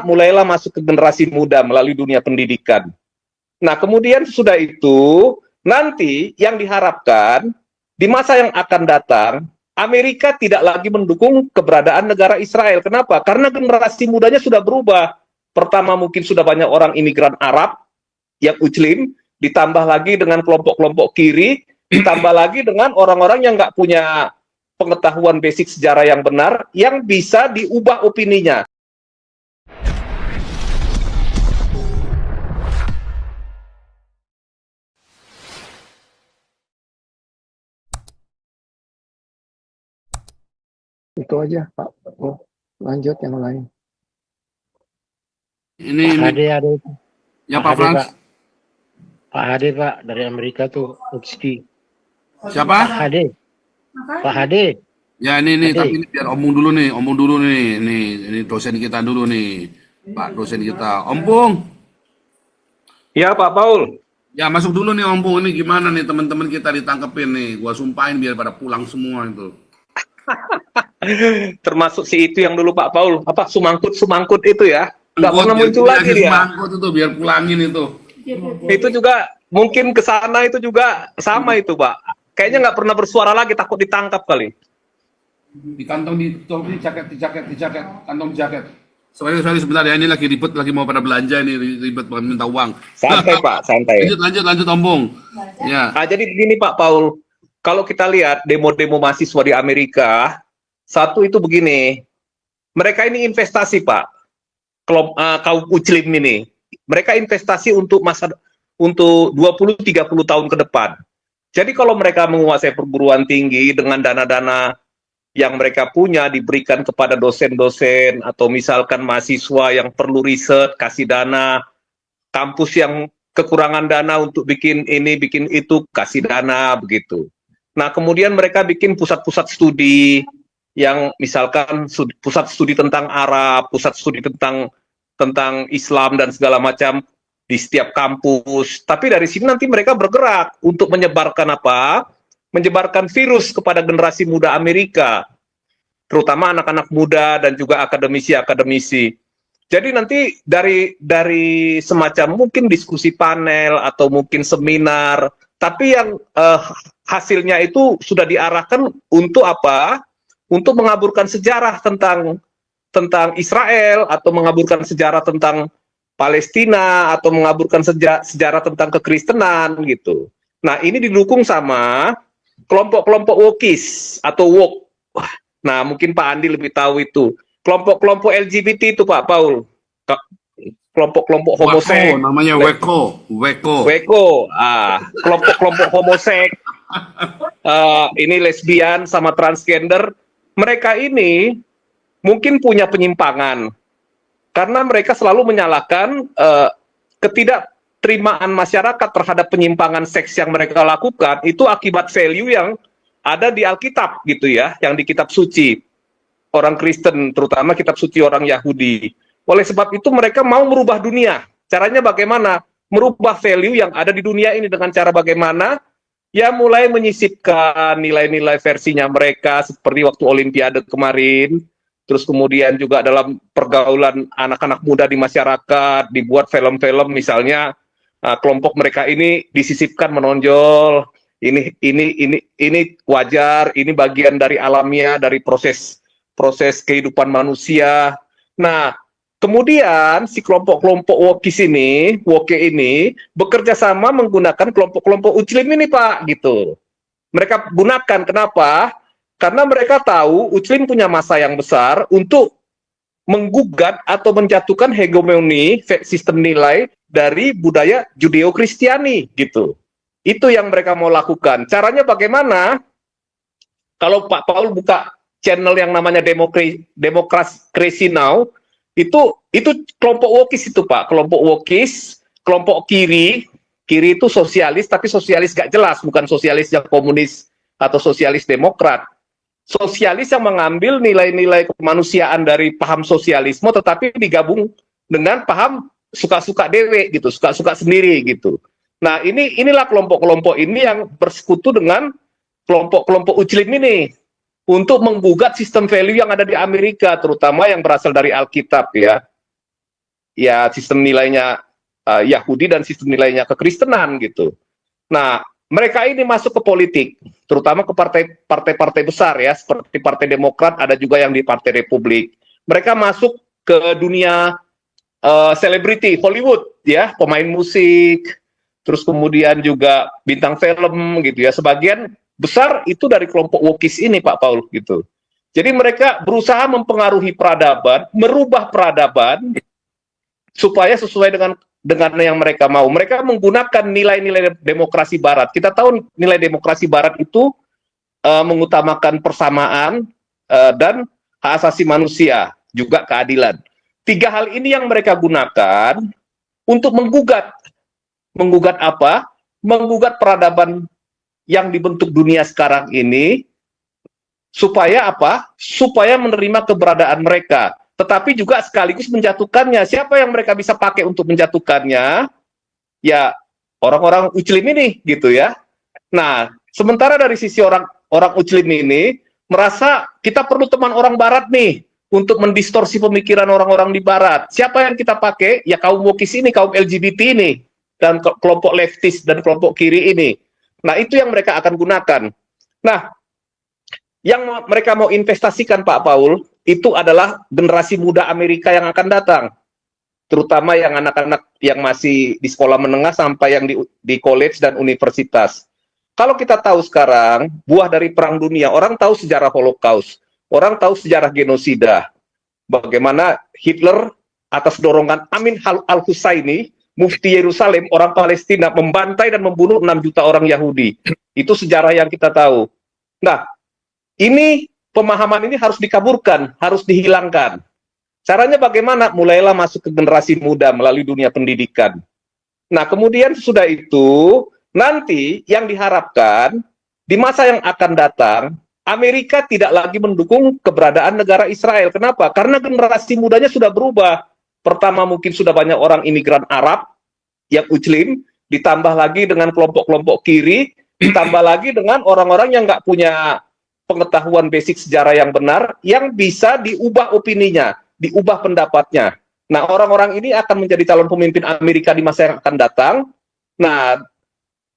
mulailah masuk ke generasi muda melalui dunia pendidikan. Nah, kemudian sudah itu, nanti yang diharapkan di masa yang akan datang, Amerika tidak lagi mendukung keberadaan negara Israel. Kenapa? Karena generasi mudanya sudah berubah. Pertama, mungkin sudah banyak orang imigran Arab yang Muslim, ditambah lagi dengan kelompok-kelompok kiri, ditambah lagi dengan orang-orang yang nggak punya pengetahuan basic sejarah yang benar, yang bisa diubah opininya. Itu aja, Pak. Oh, lanjut yang lain. Ini Hade ada itu. ya Pak Frans. Pak Hade, Pak, dari Amerika tuh, Uzki. Siapa? Pak Hade. Pak Hade. Ya ini Hade. tapi ini biar omong dulu nih. Ini dosen kita dulu nih. Pak dosen kita. Om Pung. Ya, Pak Paul. Ya masuk dulu nih Om Pung. Ini gimana nih teman-teman kita ditangkepin nih. Gua sumpahin biar pada pulang semua itu. Termasuk si itu yang dulu Pak Paul, apa sumangkut itu ya, nggak pernah muncul lagi dia. Semangkut itu biar pulangin itu. Itu juga mungkin ke sana itu juga sama itu Pak. Kayaknya nggak pernah bersuara lagi, takut ditangkap kali. Di kantong di jaket, kantong jaket. Sorry sebentar ya, ini lagi ribet, lagi mau pada belanja ini, ribet banget minta uang. Santai Pak, santai. Lanjut Om Pung. Ya. Nah, jadi begini Pak Paul, kalau kita lihat demo-demo mahasiswa di Amerika, satu itu begini, mereka ini investasi Pak, kaum Muslim ini, mereka investasi untuk 20-30 tahun ke depan. Jadi kalau mereka menguasai perguruan tinggi dengan dana-dana yang mereka punya diberikan kepada dosen-dosen atau misalkan mahasiswa yang perlu riset, kasih dana, kampus yang kekurangan dana untuk bikin ini, bikin itu, kasih dana, begitu. Nah, kemudian mereka bikin pusat-pusat studi, yang misalkan pusat studi tentang Arab, pusat studi tentang Islam dan segala macam di setiap kampus. Tapi dari sini nanti mereka bergerak untuk menyebarkan apa? Menyebarkan virus kepada generasi muda Amerika, terutama anak-anak muda dan juga akademisi-akademisi. Jadi nanti dari semacam mungkin diskusi panel atau mungkin seminar, tapi yang hasilnya itu sudah diarahkan untuk apa? Untuk mengaburkan sejarah tentang Israel, atau mengaburkan sejarah tentang Palestina, atau mengaburkan sejarah tentang kekristenan gitu. Nah, ini didukung sama kelompok-kelompok wokis atau woke. Nah, mungkin Pak Andi lebih tahu itu. Kelompok-kelompok LGBT itu Pak Paul. Kelompok-kelompok homoseks. Namanya Weko. Kelompok-kelompok homoseks. Ini lesbian sama transgender. Mereka ini mungkin punya penyimpangan karena mereka selalu menyalahkan ketidakterimaan masyarakat terhadap penyimpangan seks yang mereka lakukan itu akibat value yang ada di Alkitab gitu ya, yang di kitab suci orang Kristen, terutama kitab suci orang Yahudi. Oleh sebab itu mereka mau merubah dunia. Caranya bagaimana? Merubah value yang ada di dunia ini dengan cara bagaimana? Ya mulai menyisipkan nilai-nilai versinya mereka seperti waktu Olimpiade kemarin, terus kemudian juga dalam pergaulan anak-anak muda di masyarakat, dibuat film-film misalnya kelompok mereka ini disisipkan menonjol, ini wajar, ini bagian dari alamiah dari proses kehidupan manusia. Nah, kemudian si kelompok-kelompok woke ini bekerja sama menggunakan kelompok-kelompok Muslim ini Pak, gitu. Mereka gunakan, kenapa? Karena mereka tahu Muslim punya masa yang besar untuk menggugat atau menjatuhkan hegemoni sistem nilai dari budaya Judeo-Kristiani, gitu. Itu yang mereka mau lakukan. Caranya bagaimana? Kalau Pak Paul buka channel yang namanya Democracy Now, itu kelompok wokis itu Pak, kelompok wokis, kelompok kiri itu sosialis, tapi sosialis gak jelas, bukan sosialis yang komunis atau sosialis demokrat. Sosialis yang mengambil nilai-nilai kemanusiaan dari paham sosialisme, tetapi digabung dengan paham suka-suka dewe gitu, suka-suka sendiri gitu. Nah, inilah kelompok-kelompok ini yang bersekutu dengan kelompok-kelompok Muslim ini untuk menggugat sistem value yang ada di Amerika, terutama yang berasal dari Alkitab ya. ya sistem nilainya Yahudi dan sistem nilainya kekristenan gitu. Nah, mereka ini masuk ke politik, terutama ke partai-partai besar ya, seperti Partai Demokrat, ada juga yang di Partai Republik. Mereka masuk ke dunia selebriti Hollywood ya, pemain musik, terus kemudian juga bintang film gitu ya. Sebagian besar itu dari kelompok wokis ini Pak Paul gitu. Jadi mereka berusaha mempengaruhi peradaban, merubah peradaban supaya sesuai dengan yang mereka mau. Mereka menggunakan nilai-nilai demokrasi barat. Kita tahu nilai demokrasi barat itu mengutamakan persamaan dan hak asasi manusia, juga keadilan. 3 hal ini yang mereka gunakan untuk menggugat. Menggugat apa? Menggugat peradaban yang dibentuk dunia sekarang ini, supaya apa? Supaya menerima keberadaan mereka. Tetapi juga sekaligus menjatuhkannya. Siapa yang mereka bisa pakai untuk menjatuhkannya? Ya, orang-orang Muslim ini, gitu ya. Nah, sementara dari sisi orang Muslim ini, merasa kita perlu teman orang Barat nih, untuk mendistorsi pemikiran orang-orang di Barat. Siapa yang kita pakai? Ya kaum wokis ini, kaum LGBT ini, dan kelompok leftis dan kelompok kiri ini. Nah, itu yang mereka akan gunakan. Nah, yang mereka mau investasikan Pak Paul, itu adalah generasi muda Amerika yang akan datang. Terutama yang anak-anak yang masih di sekolah menengah sampai yang di college dan universitas. Kalau kita tahu sekarang, buah dari Perang Dunia, orang tahu sejarah Holocaust, orang tahu sejarah genosida, bagaimana Hitler atas dorongan Amin al-Husaini, mufti Yerusalem, orang Palestina, membantai dan membunuh 6 juta orang Yahudi. Itu sejarah yang kita tahu. Nah, ini pemahaman ini harus dikaburkan, harus dihilangkan. Caranya bagaimana? Mulailah masuk ke generasi muda melalui dunia pendidikan. Nah, kemudian sudah itu, nanti yang diharapkan di masa yang akan datang, Amerika tidak lagi mendukung keberadaan negara Israel. Kenapa? Karena generasi mudanya sudah berubah. Pertama mungkin sudah banyak orang imigran Arab yang Muslim, ditambah lagi dengan kelompok-kelompok kiri, ditambah lagi dengan orang-orang yang nggak punya pengetahuan basic sejarah yang benar, yang bisa diubah opininya, diubah pendapatnya. Nah, orang-orang ini akan menjadi calon pemimpin Amerika di masa yang akan datang. Nah,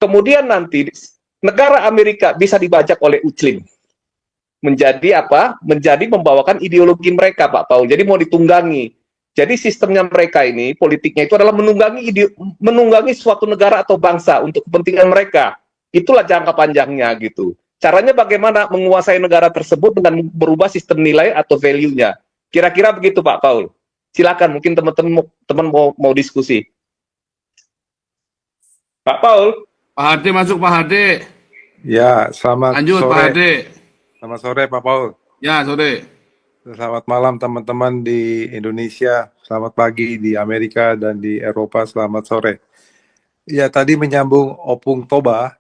kemudian nanti negara Amerika bisa dibajak oleh Muslim. Menjadi apa? Menjadi membawakan ideologi mereka, Pak Paul. Jadi mau ditunggangi. Jadi sistemnya mereka ini, politiknya itu adalah menunggangi suatu negara atau bangsa untuk kepentingan mereka. Itulah jangka panjangnya gitu. Caranya bagaimana menguasai negara tersebut dengan berubah sistem nilai atau value-nya. Kira-kira begitu Pak Paul. Silakan, mungkin teman-teman mau diskusi. Pak Paul. Pak Hadi masuk, Pak Hadi. Ya, selamat Lanjut, sore. Pak Hadi. Selamat sore, Pak Paul. Ya, sore. Selamat malam teman-teman di Indonesia. Selamat pagi di Amerika dan di Eropa. Selamat sore. Ya, tadi menyambung Opung Toba.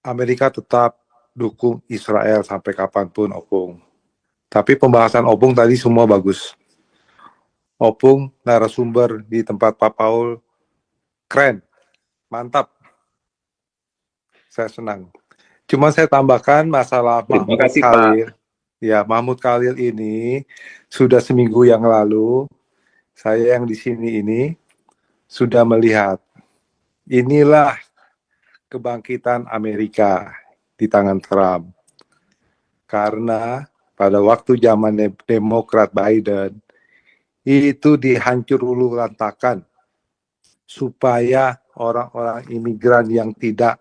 Amerika tetap dukung Israel sampai kapanpun, Opung. Tapi pembahasan Opung tadi semua bagus. Opung, narasumber di tempat Pak Paul, keren, mantap. Saya senang. Cuma saya tambahkan masalah Mahmud Khalil. Ya, Mahmud Khalil ini sudah seminggu yang lalu, saya yang di sini ini sudah melihat. Inilah kebangkitan Amerika di tangan Trump. Karena pada waktu zaman Demokrat Biden, itu dihancur ulu lantakan supaya orang-orang imigran yang tidak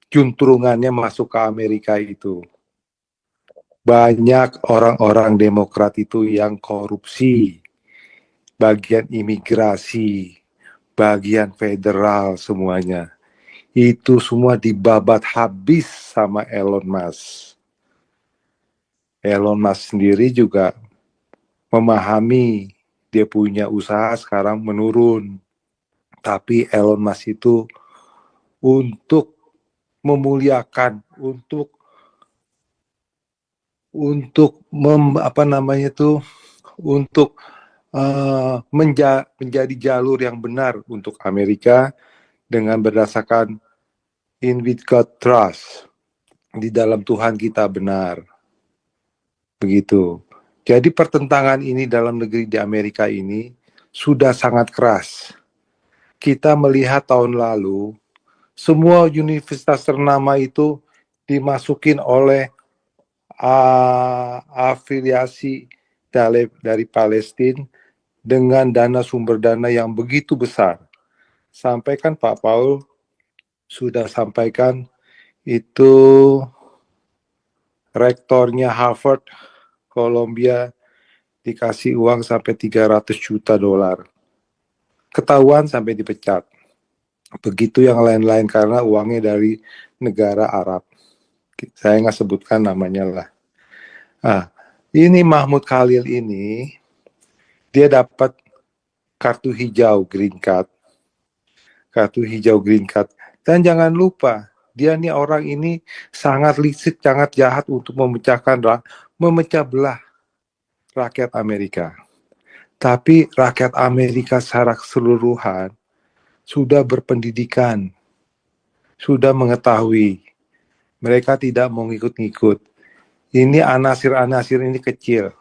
juntrungannya masuk ke Amerika itu. Banyak orang-orang Demokrat itu yang korupsi, bagian imigrasi, bagian federal semuanya. Itu semua dibabat habis sama Elon Musk. Elon Musk sendiri juga memahami dia punya usaha sekarang menurun. Tapi Elon Musk itu untuk memuliakan, untuk menjadi jalur yang benar untuk Amerika dengan berdasarkan in with God trust, di dalam Tuhan kita benar, begitu. Jadi pertentangan ini dalam negeri di Amerika ini sudah sangat keras. Kita melihat tahun lalu, semua universitas ternama itu dimasukin oleh afiliasi dari Palestina dengan sumber dana yang begitu besar. Sampai kan Pak Paul sudah sampaikan itu rektornya Harvard, Columbia dikasih uang sampai 300 juta dolar. Ketahuan sampai dipecat. Begitu yang lain-lain karena uangnya dari negara Arab. Saya nggak sebutkan namanya lah. Nah, ini Mahmud Khalil ini, dia dapat kartu hijau green card. Kartu hijau green card. Dan jangan lupa, dia nih orang ini sangat licik, sangat jahat untuk memecah belah rakyat Amerika. Tapi rakyat Amerika secara keseluruhan sudah berpendidikan, sudah mengetahui. Mereka tidak mau ngikut-ngikut. Ini anasir-anasir ini kecil.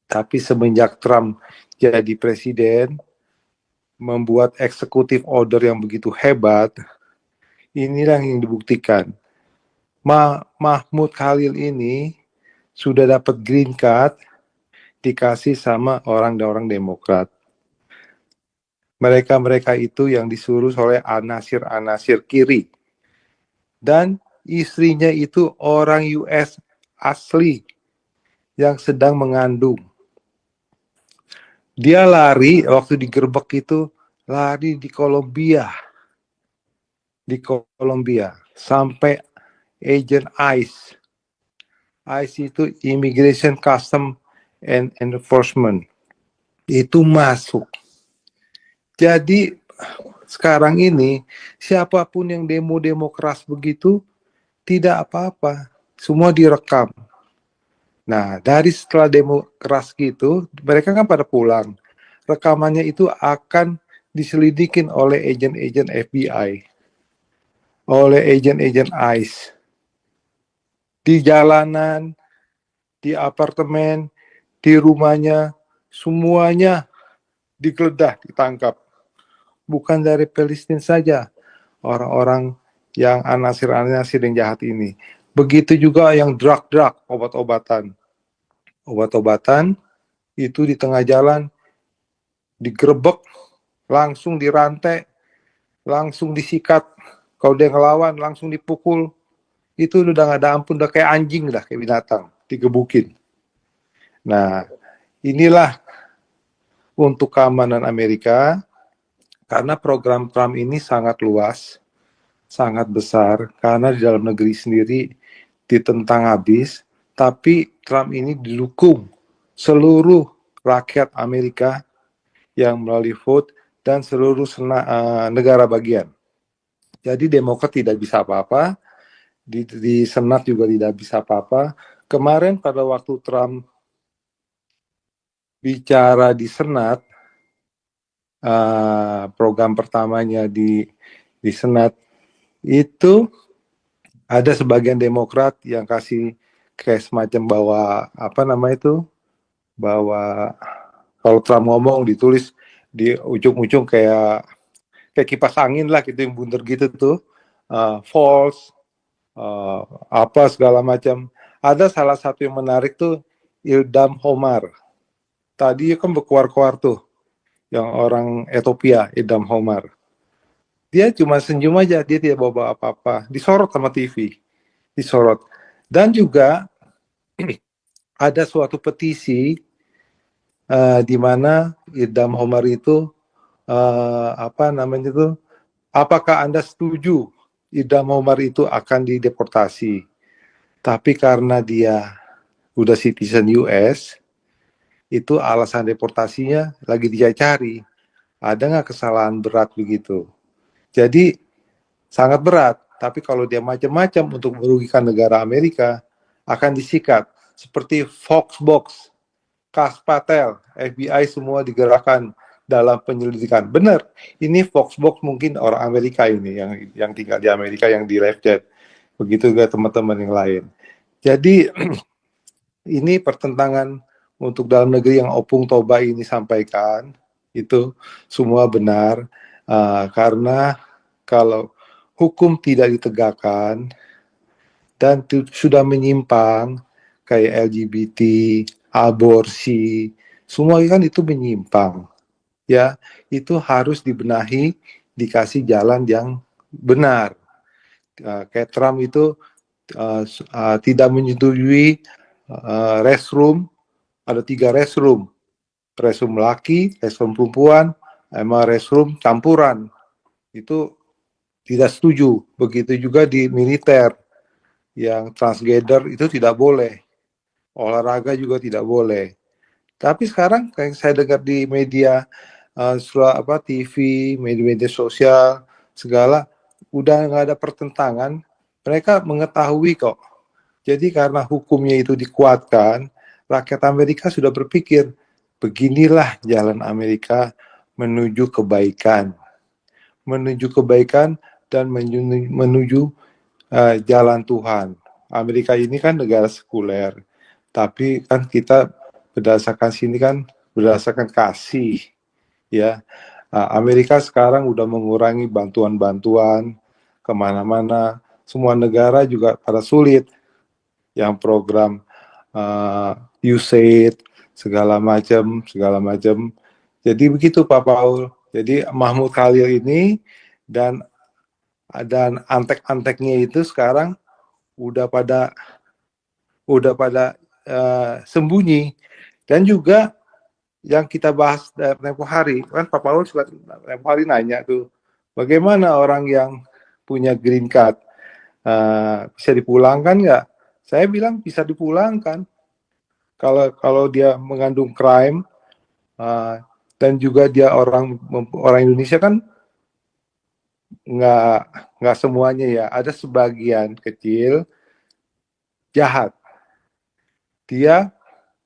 Tapi semenjak Trump jadi presiden, membuat eksekutif order yang begitu hebat, inilah yang dibuktikan. Mahmud Khalil ini sudah dapat green card, dikasih sama orang Demokrat. Mereka-mereka itu yang disuruh oleh anasir-anasir kiri. Dan istrinya itu orang US asli yang sedang mengandung. Dia lari waktu digerebek itu, lari di Kolombia. Sampai agent ICE. ICE itu Immigration Custom and Enforcement. Itu masuk. Jadi sekarang ini siapapun yang demo keras begitu tidak apa-apa. Semua direkam. Nah, dari setelah demo keras gitu, mereka kan pada pulang. Rekamannya itu akan diselidikin oleh agen-agen FBI, oleh agen-agen ICE. Di jalanan, di apartemen, di rumahnya, semuanya digeledah, ditangkap. Bukan dari Palestina saja, orang-orang yang anasir-anasir yang jahat ini. Begitu juga yang drug, obat-obatan. Obat-obatan itu di tengah jalan digerebek, langsung dirantai, langsung disikat. Kalau dia ngelawan, langsung dipukul. Itu udah nggak ada ampun, udah kayak anjing dah, kayak binatang, digebukin. Nah, inilah untuk keamanan Amerika, karena program Trump ini sangat luas, sangat besar, karena di dalam negeri sendiri ditentang habis, tapi Trump ini didukung seluruh rakyat Amerika yang melalui vote dan seluruh negara bagian. Jadi Demokrat tidak bisa apa-apa, di Senat juga tidak bisa apa-apa. Kemarin pada waktu Trump bicara di Senat, program pertamanya di Senat, itu ada sebagian Demokrat yang kasih kayak semacam bawa kalau Trump ngomong ditulis di ujung-ujung kayak kipas angin lah gitu, yang bundar gitu tuh, false, apa segala macam. Ada salah satu yang menarik tuh, Ilham Omar. Tadi kan berkuar-kuar tuh, yang orang Ethiopia, Ilham Omar. Dia cuma senyum aja, dia tidak bawa apa-apa. Disorot sama TV. Disorot. Dan juga ada suatu petisi di mana Ilham Omar itu apakah Anda setuju Ilham Omar itu akan dideportasi? Tapi karena dia udah citizen US, itu alasan deportasinya lagi dia cari. Ada nggak kesalahan berat begitu? Jadi sangat berat, tapi kalau dia macam-macam untuk merugikan negara Amerika, akan disikat. Seperti Foxbox, Kash Patel, FBI semua digerakkan dalam penyelidikan. Benar, ini Foxbox mungkin orang Amerika ini, yang tinggal di Amerika, yang di Lafayette. Begitu juga teman-teman yang lain. Jadi ini pertentangan untuk dalam negeri yang Opung Toba ini sampaikan itu semua benar, karena kalau hukum tidak ditegakkan dan sudah menyimpang kayak LGBT, aborsi, semua kan itu menyimpang. Ya, itu harus dibenahi, dikasih jalan yang benar. Kayak Trump itu tidak menyetujui restroom, ada 3 restroom laki, restroom perempuan, sama restroom campuran. Itu tidak setuju. Begitu juga di militer, yang transgender itu tidak boleh. Olahraga juga tidak boleh. Tapi sekarang kayak saya dengar di media, TV, media-media sosial, segala, udah nggak ada pertentangan. Mereka mengetahui kok. Jadi karena hukumnya itu dikuatkan, rakyat Amerika sudah berpikir, beginilah jalan Amerika menuju kebaikan. Menuju kebaikan dan menuju jalan Tuhan. Amerika ini kan negara sekuler, tapi kan kita berdasarkan sini kan berdasarkan kasih, ya. Amerika sekarang udah mengurangi bantuan-bantuan kemana-mana, semua negara juga pada sulit, yang program USAID segala macam. Jadi begitu Pak Paul. Jadi Mahmud Khalil ini dan antek-anteknya itu sekarang udah pada sembunyi. Dan juga yang kita bahas tempo hari, kan Pak Paul suka tempo hari nanya tuh, bagaimana orang yang punya green card bisa dipulangkan nggak? Saya bilang bisa dipulangkan kalau dia mengandung crime, dan juga dia orang Indonesia kan nggak semuanya ya, ada sebagian kecil jahat. Dia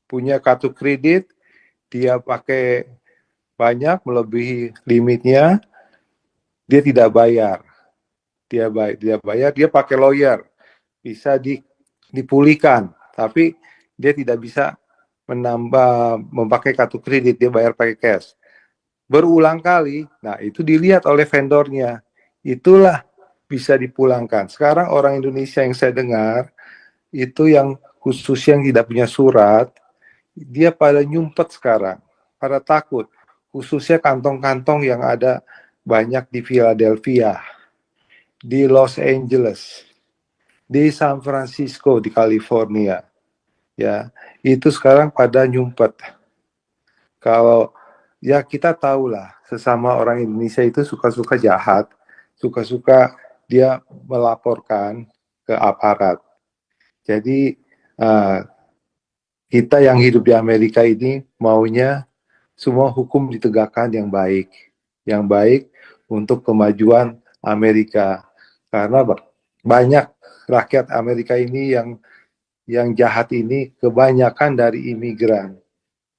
punya kartu kredit, dia pakai banyak melebihi limitnya, dia tidak bayar. Dia pakai lawyer, bisa dipulihkan, tapi dia tidak bisa memakai kartu kredit, dia bayar pakai cash. Berulang kali, nah itu dilihat oleh vendornya, itulah bisa dipulangkan. Sekarang orang Indonesia yang saya dengar, itu yang khusus yang tidak punya surat, dia pada nyumpet sekarang, pada takut. Khususnya kantong-kantong yang ada banyak di Philadelphia, di Los Angeles, di San Francisco, di California. Ya, itu sekarang pada nyumpet. Kalau ya kita tahulah, sesama orang Indonesia itu suka-suka jahat, suka-suka dia melaporkan ke aparat. Jadi kita yang hidup di Amerika ini maunya semua hukum ditegakkan yang baik untuk kemajuan Amerika. Karena banyak rakyat Amerika ini yang jahat ini kebanyakan dari imigran.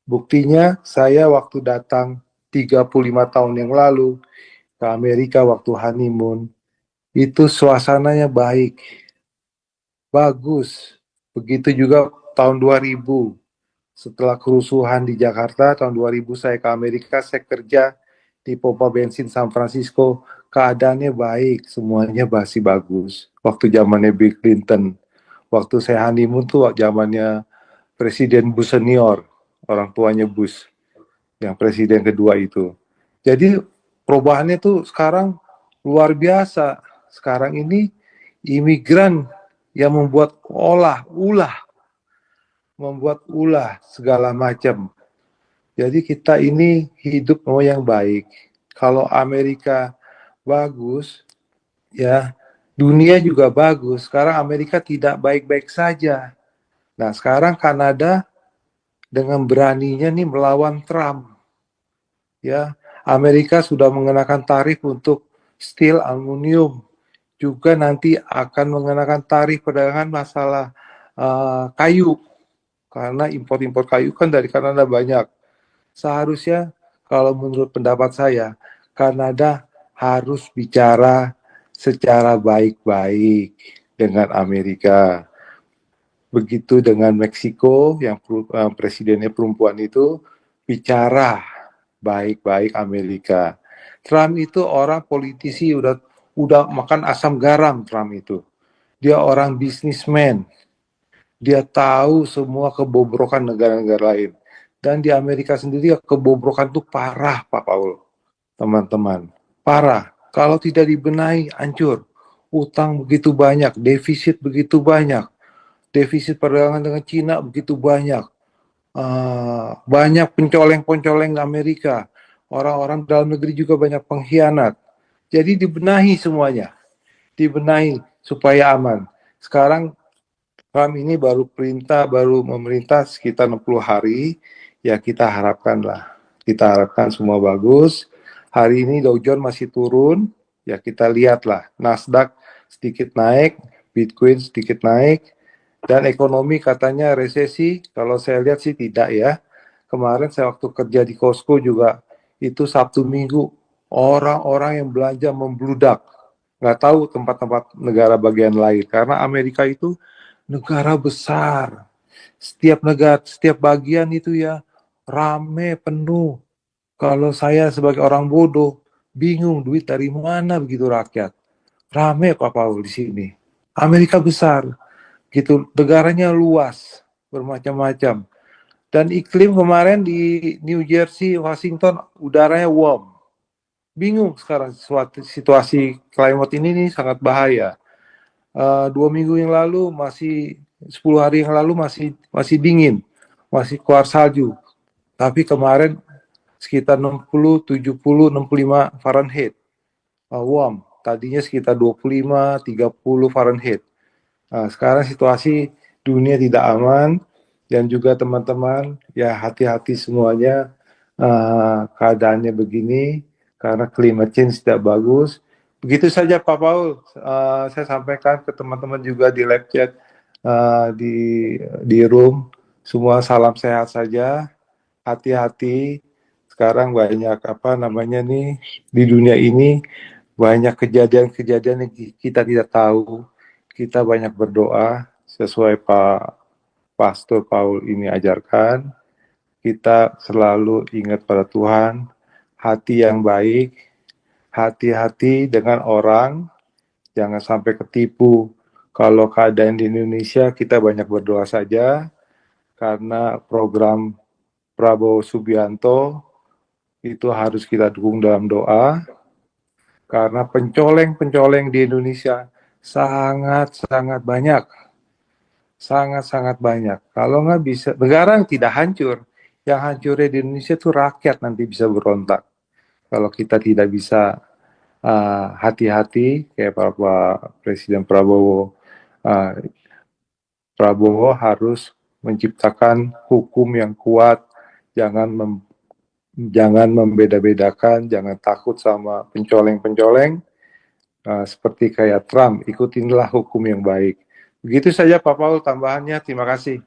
Buktinya saya waktu datang 35 tahun yang lalu ke Amerika waktu honeymoon, itu suasananya bagus. Begitu juga tahun 2000, setelah kerusuhan di Jakarta, tahun 2000 saya ke Amerika, saya kerja di pompa bensin San Francisco, keadaannya baik, semuanya masih bagus. Waktu zamannya Bill Clinton, waktu saya honeymoon tuh zamannya Presiden Bush senior, orang tuanya Bush, yang presiden kedua itu. Jadi perubahannya tuh sekarang luar biasa. Sekarang ini imigran yang membuat ulah segala macam. Jadi kita ini hidup mau yang baik. Kalau Amerika bagus, ya dunia juga bagus. Sekarang Amerika tidak baik-baik saja. Nah sekarang Kanada dengan beraninya nih melawan Trump. Ya, Amerika sudah mengenakan tarif untuk steel, aluminium. Juga nanti akan mengenakan tarif perdagangan masalah kayu. Karena impor-impor kayu kan dari Kanada banyak. Seharusnya kalau menurut pendapat saya, Kanada harus bicara secara baik-baik dengan Amerika. Begitu dengan Meksiko yang presidennya perempuan itu bicara baik-baik Amerika. Trump itu orang politisi udah makan asam garam. Trump itu dia orang bisnismen, dia tahu semua kebobrokan negara-negara lain, dan di Amerika sendiri kebobrokan itu parah Pak Paul, teman-teman, parah. Kalau tidak dibenahi hancur. Utang begitu banyak, defisit begitu banyak, defisit perdagangan dengan Cina begitu banyak. Banyak pencoleng-pencoleng Amerika, orang-orang dalam negeri juga banyak pengkhianat. Jadi dibenahi semuanya, dibenahi supaya aman. Sekarang Trump ini baru memerintah sekitar 60 hari, ya kita harapkan semua bagus. Hari ini Dow Jones masih turun, ya kita lihatlah, Nasdaq sedikit naik, Bitcoin sedikit naik, dan ekonomi katanya resesi. Kalau saya lihat sih tidak ya. Kemarin saya waktu kerja di Costco juga, itu Sabtu Minggu, orang-orang yang belanja membludak. Nggak tahu tempat-tempat negara bagian lain. Karena Amerika itu negara besar. Setiap bagian itu ya rame, penuh. Kalau saya sebagai orang bodoh, bingung duit dari mana begitu rakyat. Rame Pak Paul di sini. Amerika besar. Gitu, negaranya luas, bermacam-macam. Dan iklim kemarin di New Jersey, Washington, udaranya warm. Bingung sekarang situasi climate ini nih sangat bahaya. 2 minggu yang lalu 10 hari yang lalu masih dingin, masih keluar salju. Tapi kemarin sekitar 60, 70, 65 Fahrenheit. Warm. Tadinya sekitar 25, 30 Fahrenheit. Sekarang situasi dunia tidak aman, dan juga teman-teman ya hati-hati semuanya, keadaannya begini karena climate change tidak bagus. Begitu saja Pak Paul, saya sampaikan ke teman-teman juga di live chat, di room, semua salam sehat saja, hati-hati. Sekarang banyak di dunia ini banyak kejadian-kejadian yang kita tidak tahu. Kita banyak berdoa sesuai Pak Pastor Paul ini ajarkan. Kita selalu ingat pada Tuhan, hati yang baik, hati-hati dengan orang, jangan sampai ketipu. Kalau keadaan di Indonesia, kita banyak berdoa saja, karena program Prabowo Subianto itu harus kita dukung dalam doa, karena pencoleng-pencoleng di Indonesia sangat-sangat banyak. Sangat-sangat banyak. Kalau nggak bisa, negara yang tidak hancur. Yang hancurnya di Indonesia itu rakyat nanti bisa berontak. Kalau kita tidak bisa hati-hati, kayak Pak Presiden Prabowo, Prabowo harus menciptakan hukum yang kuat, jangan membeda-bedakan, jangan takut sama pencoleng-pencoleng, seperti kayak Trump, ikutinlah hukum yang baik. Begitu saja Pak Paul tambahannya, terima kasih.